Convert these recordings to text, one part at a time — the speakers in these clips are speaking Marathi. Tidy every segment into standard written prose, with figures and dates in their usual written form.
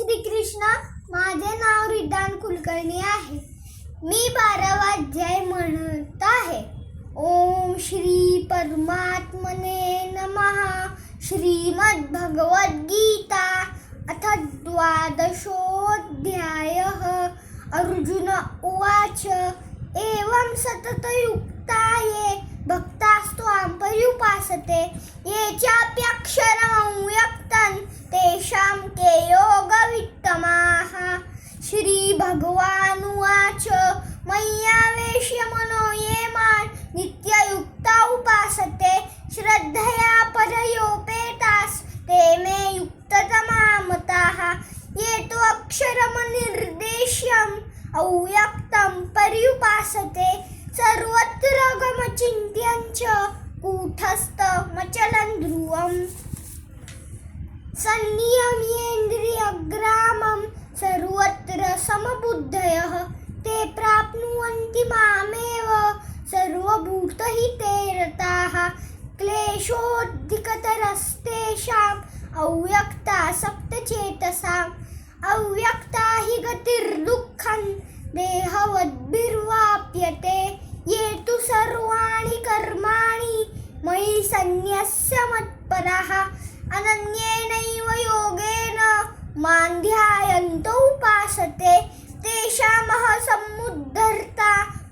श्री कृष्ण. माझे नाव रिदान कुलकर्णी आहे. मी 12वा अध्याय म्हणत आहे. ओम श्री परमात्मने नमः. श्रीमद् भगवद गीता अथ द्वादशोऽध्यायः. अर्जुन उवाच एवं सततयुक्ताये भक्तास्त्वां पर्युपासते ये चाप्यक्षरमव्यक्तं तेषां के योगवित्तमाः. श्रीभगवानुवाच मय्यावेश्य मनो ये मां नित्ययुक्ता उपासते श्रद्धया परयोपेतास् ते मे युक्ततमा मताः. ये तु अक्षरमनिर्देश्यम् अव्यक्तं पर्युपासते सर्वत्र गमचिन्त्यं च कूटस्थमचलं ध्रुवम्. संयम्येन्द्रियग्रामं सर्वत्र समबुद्धयः ते प्राप्नुवन्ति मामेव सर्वभूतहिते रताः. क्लेशोऽधिकतरस्तेषाम् अव्यक्तासक्तचेतसाम्. अव्यक्ता हि गतिर्दुःखं देहवद्भिर्वाप्यते. ये तु सर्वाणि कर्माणि मयि सन्न्यस्य मत्पराः अनन्येनैव योगेन मां ध्यायन्तो उपासते तेषामहं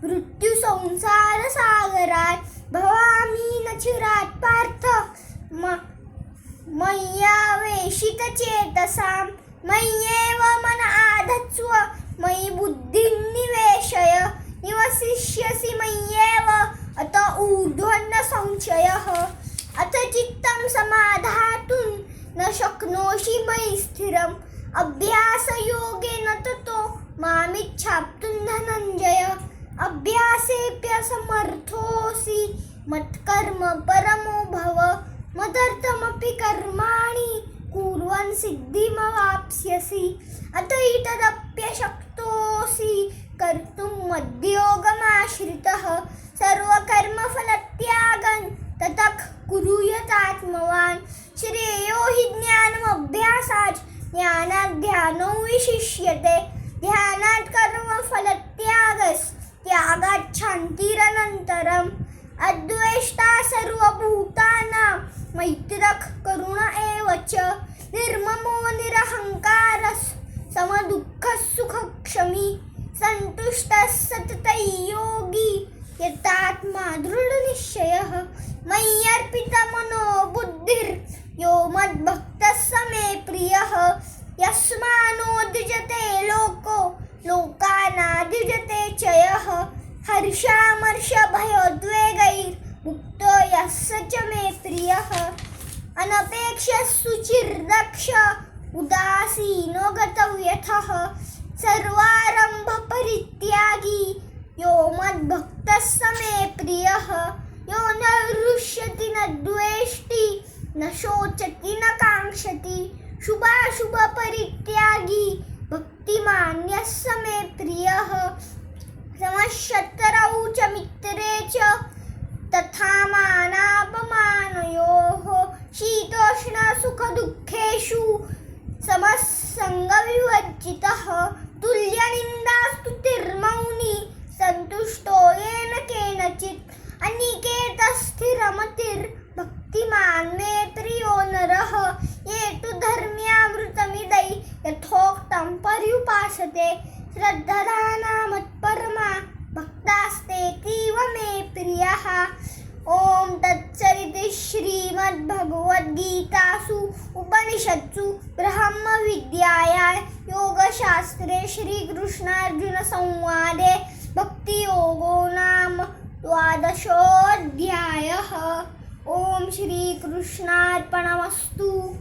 मृत्युसंसारसागरात् भवामि न चिरात् पार्थ मय्यावेशितचेतसाम्. मय्येव मन आधत्स्व मयि बुद्धिं निवेशय निवसिष्यसि मय्येव अत ऊर्ध्वं न संशयः. अथ चित्तं समाधातुं न शक्नोषि मयि स्थिरम्. अभ्यासयोगेन ततो मामिच्छाप्तुं धनञ्जय. अभ्यासेऽप्यसमर्थोऽसि मत्कर्म परमो भव. मदर्थमपि कर्माणि कुर्वन् सिद्धिमवाप्स्यसि. अत एतदप्यशक्तोऽसि कर्तुं मद्योगमाश्रितः. सर्वकर्मफलत्यागं ततः कुरु यतात्मवान्. श्रेयो हि ज्ञानमभ्यासाच् ज्ञानात् ध्यानो विशिष्यते. ध्यानात् कर्मफलत्यागस्त्यागात् शान्तिरनन्तरम्. अद्वेष्टा सर्वभूतानां मैत्रः करुण एव च. निर्ममो निरहङ्कारः समदुःखः सुखक्षमी. सन्तुष्टः सततं योगी यतात्मा दृढनिश्चयः. मय्यर्पितमनो बुद्धिर्यो मद्भक्तः स मे प्रियः. यस्मान्नो द्विजते लोको लोकानाद्विजते च यः. हर्षामर्षभयोद्वेगैर्मुक्तो यः स च मे प्रियः. अनपेक्षः शुचिर्दक्ष उदासीनो गतव्यथः. सर्वारम्भपरित्यागी यो मद्भक्तः स मे प्रियः. यो न हृष्यति न द्वेष्टि न शोचति न काङ्क्षति. शुभाशुभपरित्यागी भक्तिमान्यः स मे प्रियः. समशत्रौ च मित्रे च तथा मानापमानयोः. शीतोष्णसुखदुःखेषु समः सङ्गविवर्जितः. तुल्यनिन्दास्तुतिर्मौनी सन्तुष्टो येन केनचित्. अनिकेतस्थिरमतिर्भक्तिमान् मे प्रियो नरः. ये तु धर्म्यामृतमिदै यथोक्तं पर्युपासते श्रद्धाना मत्परमा भक्तास्तेतीव मे प्रियः. ओम तत्सदिति श्रीमद्भगवद्गीतासु उपनिषत्सु ब्रह्मविद्यायां योगशास्त्रे श्रीकृष्णार्जुनसंवादे भक्तियोगो नाम द्वादशोऽध्यायः. ओम श्रीकृष्णार्पणमस्तु.